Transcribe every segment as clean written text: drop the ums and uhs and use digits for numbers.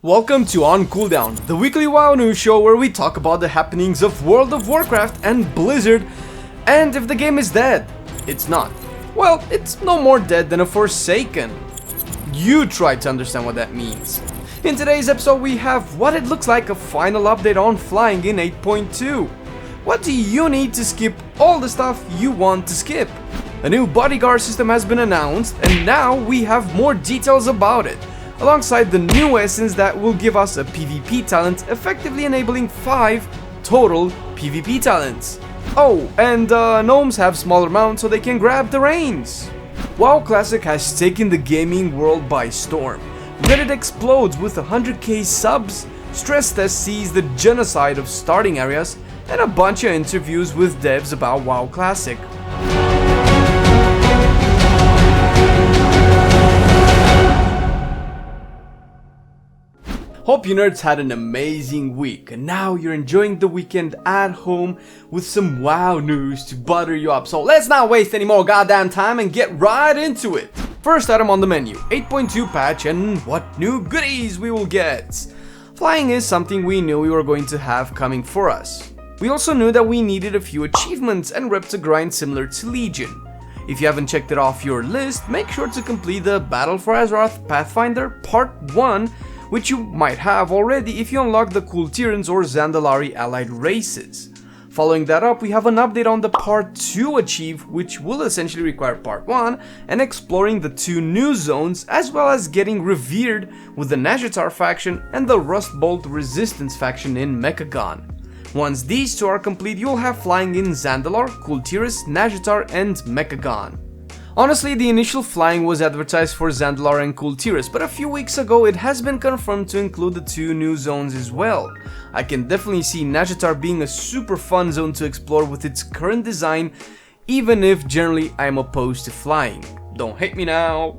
Welcome to On Cooldown, the weekly WoW news show where we talk about the happenings of World of Warcraft and Blizzard, and if the game is dead. It's not. Well, it's no more dead than a Forsaken. You try to understand what that means. In today's episode we have what it looks like a final update on flying in 8.2. What do you need to skip all the stuff you want to skip? A new bodyguard system has been announced and now we have more details about it, alongside the new essence that will give us a PvP talent, effectively enabling 5 total PvP talents. Oh, and gnomes have smaller mounts so they can grab the reins. WoW Classic has taken the gaming world by storm. Reddit explodes with 100k subs, Stress Test sees the genocide of starting areas, and a bunch of interviews with devs about WoW Classic. Hope you nerds had an amazing week and now you're enjoying the weekend at home with some WoW news to butter you up. So let's not waste any more goddamn time and get right into it. First item on the menu, 8.2 patch and what new goodies we will get. Flying is something we knew we were going to have coming for us. We also knew that we needed a few achievements and rep to grind similar to Legion. If you haven't checked it off your list, make sure to complete the Battle for Azeroth Pathfinder Part 1, which you might have already if you unlock the cool Taurens or Zandalari allied races. Following that up, we have an update on the Part 2 achieve, which will essentially require Part 1, and exploring the 2 new zones, as well as getting revered with the Nazjatar faction and the Rustbolt Resistance faction in Mechagon. Once these 2 are complete, you'll have flying in Zandalar, Kultiras, Nazjatar, and Mechagon. Honestly, the initial flying was advertised for Zandalar and Kultiras, but a few weeks ago it has been confirmed to include the 2 new zones as well. I can definitely see Nazjatar being a super fun zone to explore with its current design, even if generally I am opposed to flying. Don't hate me now.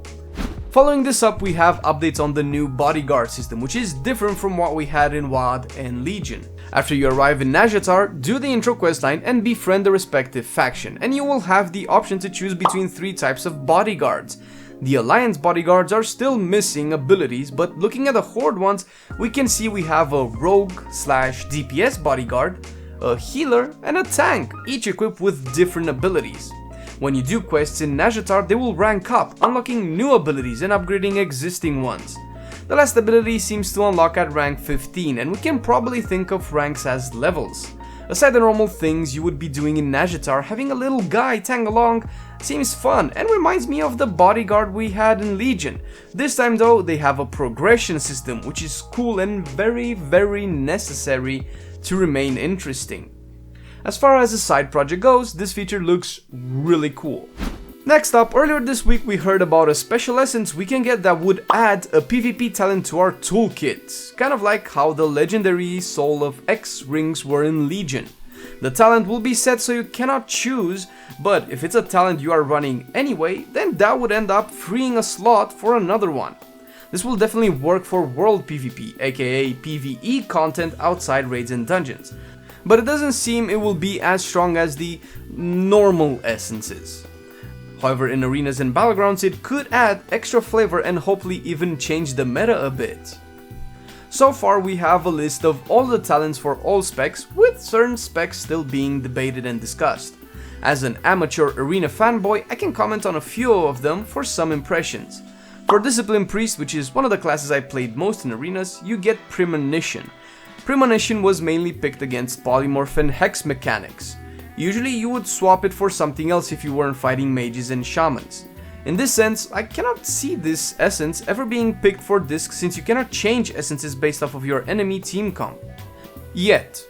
Following this up, we have updates on the new Bodyguard system, which is different from what we had in WoD and Legion. After you arrive in Nazjatar, do the intro questline and befriend the respective faction, and you will have the option to choose between 3 types of bodyguards. The Alliance bodyguards are still missing abilities, but looking at the Horde ones, we can see we have a rogue/DPS bodyguard, a healer, and a tank, each equipped with different abilities. When you do quests in Nazjatar, they will rank up, unlocking new abilities and upgrading existing ones. The last ability seems to unlock at rank 15, and we can probably think of ranks as levels. Aside the normal things you would be doing in Nazjatar, having a little guy tag along seems fun and reminds me of the bodyguard we had in Legion. This time though, they have a progression system, which is cool and very necessary to remain interesting. As far as the side project goes, this feature looks really cool. Next up, earlier this week we heard about a special essence we can get that would add a PvP talent to our toolkit, kind of like how the legendary Soul of X rings were in Legion. The talent will be set so you cannot choose, but if it's a talent you are running anyway, then that would end up freeing a slot for another one. This will definitely work for world PvP, aka PvE content outside raids and dungeons, but it doesn't seem it will be as strong as the normal essences. However, in arenas and battlegrounds it could add extra flavor and hopefully even change the meta a bit. So far we have a list of all the talents for all specs, with certain specs still being debated and discussed. As an amateur arena fanboy, I can comment on a few of them for some impressions. For Discipline Priest, which is one of the classes I played most in arenas, you get Premonition. Premonition was mainly picked against polymorph and hex mechanics. Usually you would swap it for something else if you weren't fighting mages and shamans. In this sense, I cannot see this essence ever being picked for disc since you cannot change essences based off of your enemy team comp. Yet.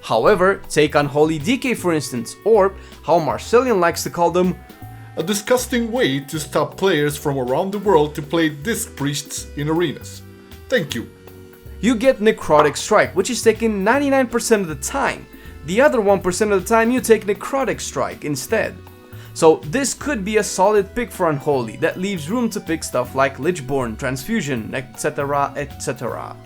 However, take Unholy Decay for instance, or how Marcelian likes to call them, a disgusting way to stop players from around the world to play disc priests in arenas. Thank you. You get Necrotic Strike, which is taken 99% of the time. The other 1% of the time you take Necrotic Strike instead. So this could be a solid pick for Unholy that leaves room to pick stuff like Lichborn, Transfusion, etc.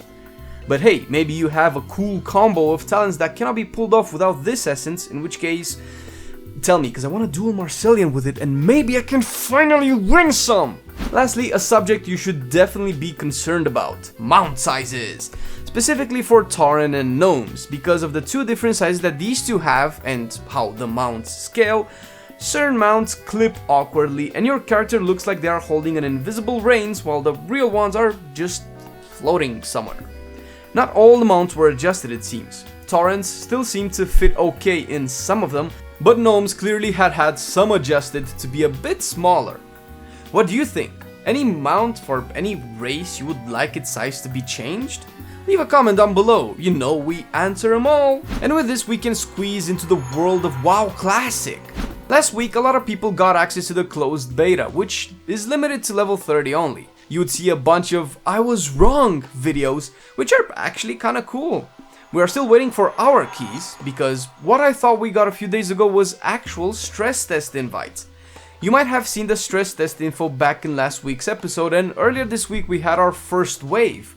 But hey, maybe you have a cool combo of talents that cannot be pulled off without this essence, in which case, tell me, because I want to duel Marcelian with it and maybe I can finally win some! Lastly, a subject you should definitely be concerned about: mount sizes. Specifically for tauren and gnomes, because of the two different sizes that these two have and how the mounts scale. Certain mounts clip awkwardly and your character looks like they are holding an invisible reins while the real ones are just floating somewhere. Not all the mounts were adjusted, it seems. Taurens still seem to fit okay in some of them, but gnomes clearly had some adjusted to be a bit smaller. What do you think? Any mount for any race you would like its size to be changed? Leave a comment down below, you know we answer them all. And with this we can squeeze into the world of WoW Classic. Last week a lot of people got access to the closed beta, which is limited to level 30 only. You would see a bunch of "I was wrong" videos, which are actually kinda cool. We are still waiting for our keys, because what I thought we got a few days ago was actual stress test invites. You might have seen the stress test info back in last week's episode, and earlier this week we had our first wave.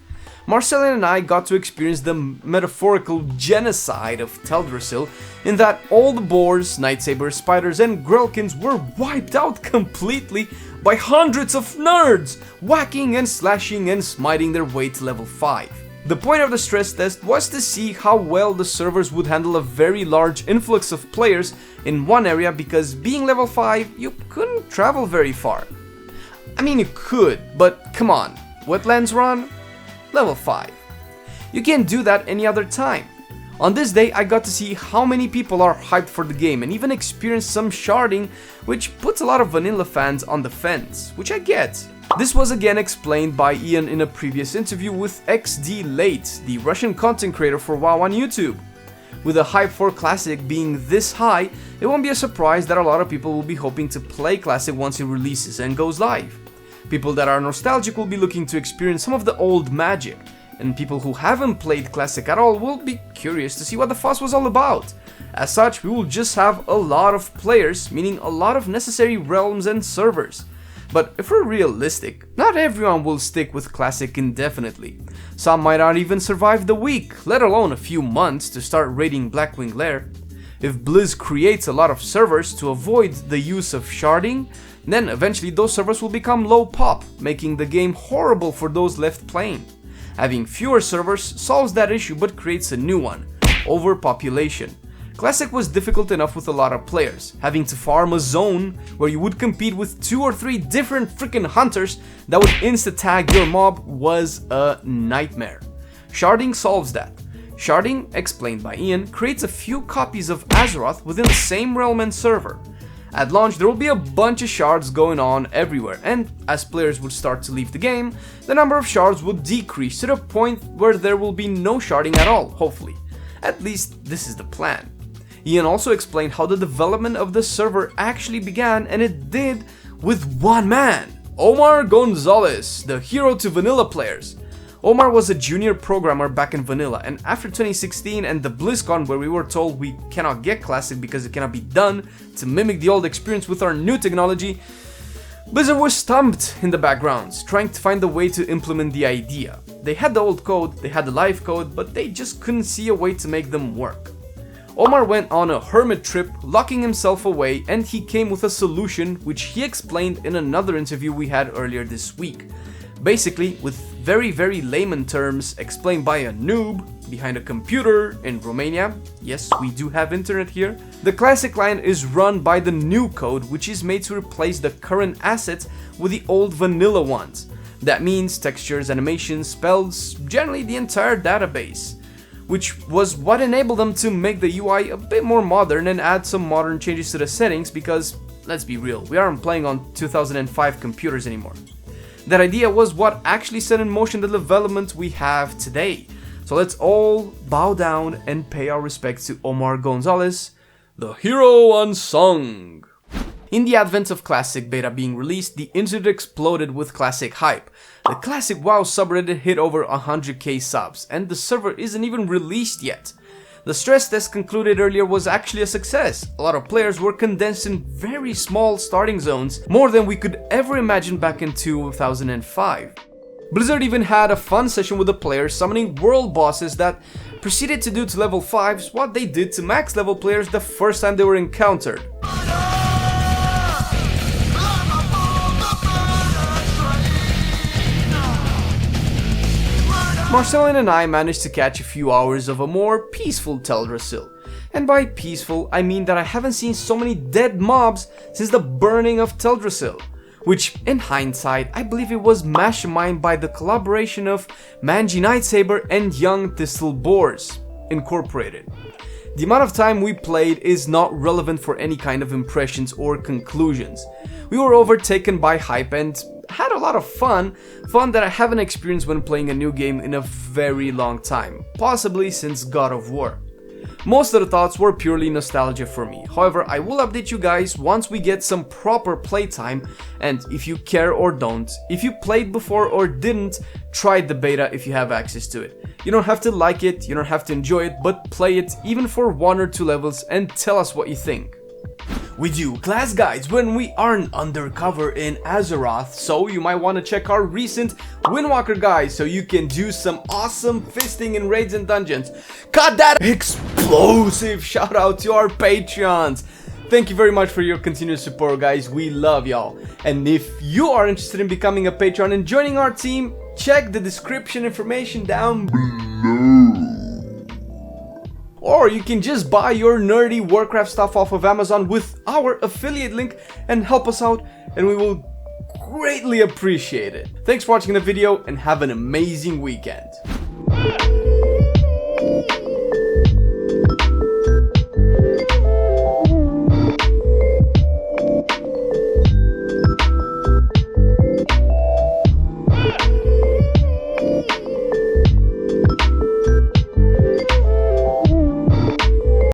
Marcelian and I got to experience the metaphorical genocide of Teldrassil, in that all the boars, nightsabers, spiders and grelkins were wiped out completely by hundreds of nerds, whacking and slashing and smiting their way to level 5. The point of the stress test was to see how well the servers would handle a very large influx of players in one area, because being level 5, you couldn't travel very far. I mean, you could, but come on, wetlands run? Level 5. You can't do that any other time. On this day I got to see how many people are hyped for the game and even experienced some sharding, which puts a lot of vanilla fans on the fence, which I get. This was again explained by Ian in a previous interview with XD Late, the Russian content creator for WoW on YouTube. With the hype for Classic being this high, it won't be a surprise that a lot of people will be hoping to play Classic once it releases and goes live. People that are nostalgic will be looking to experience some of the old magic, and people who haven't played Classic at all will be curious to see what the fuss was all about. As such, we will just have a lot of players, meaning a lot of necessary realms and servers. But if we're realistic, not everyone will stick with Classic indefinitely. Some might not even survive the week, let alone a few months to start raiding Blackwing Lair. If Blizz creates a lot of servers to avoid the use of sharding, then eventually those servers will become low pop, making the game horrible for those left playing. Having fewer servers solves that issue but creates a new one: overpopulation. Classic was difficult enough with a lot of players. Having to farm a zone where you would compete with 2 or 3 different freaking hunters that would insta-tag your mob was a nightmare. Sharding solves that. Sharding, explained by Ian, creates a few copies of Azeroth within the same realm and server. At launch there will be a bunch of shards going on everywhere, and as players would start to leave the game, the number of shards would decrease to the point where there will be no sharding at all, hopefully. At least this is the plan. Ian also explained how the development of the server actually began, and it did with one man, Omar Gonzalez, the hero to vanilla players. Omar was a junior programmer back in vanilla, and after 2016 and the BlizzCon, where we were told we cannot get Classic because it cannot be done to mimic the old experience with our new technology, Blizzard was stumped in the backgrounds, trying to find a way to implement the idea. They had the old code, they had the live code, but they just couldn't see a way to make them work. Omar went on a hermit trip, locking himself away, and he came with a solution which he explained in another interview we had earlier this week. Basically, with very layman terms explained by a noob behind a computer in Romania, yes, we do have internet here, the Classic line is run by the new code, which is made to replace the current assets with the old vanilla ones. That means textures, animations, spells, generally the entire database, which was what enabled them to make the UI a bit more modern and add some modern changes to the settings, because, let's be real, we aren't playing on 2005 computers anymore. That idea was what actually set in motion the development we have today. So let's all bow down and pay our respects to Omar Gonzalez, the hero unsung. In the advent of Classic Beta being released, the internet exploded with Classic hype. The Classic WoW subreddit hit over 100k subs, and the server isn't even released yet. The stress test concluded earlier was actually a success. A lot of players were condensed in very small starting zones, more than we could ever imagine back in 2005. Blizzard even had a fun session with the players summoning world bosses that proceeded to do to level 5s what they did to max level players the first time they were encountered. Marcelian and I managed to catch a few hours of a more peaceful Teldrassil. And by peaceful, I mean that I haven't seen so many dead mobs since the burning of Teldrassil, which in hindsight, I believe it was masterminded by the collaboration of Manji Nightsaber and Young Thistle Boars Incorporated. The amount of time we played is not relevant for any kind of impressions or conclusions. We were overtaken by hype and had a lot of fun that I haven't experienced when playing a new game in a very long time, possibly since God of War. Most of the thoughts were purely nostalgia for me. However, I will update you guys once we get some proper playtime, and if you care or don't, if you played before or didn't, try the beta if you have access to it. You don't have to like it, you don't have to enjoy it, but play it even for 1 or 2 levels and tell us what you think. We do class guides when we aren't undercover in Azshara, so you might want to check our recent Windwalker guide so you can do some awesome fisting in raids and dungeons. Got that explosive shout out to our Patreons. Thank you very much for your continued support, guys. We love y'all. And if you are interested in becoming a Patreon and joining our team, check the description information down below. Or you can just buy your nerdy Warcraft stuff off of Amazon with our affiliate link and help us out, and we will greatly appreciate it. Thanks for watching the video and have an amazing weekend.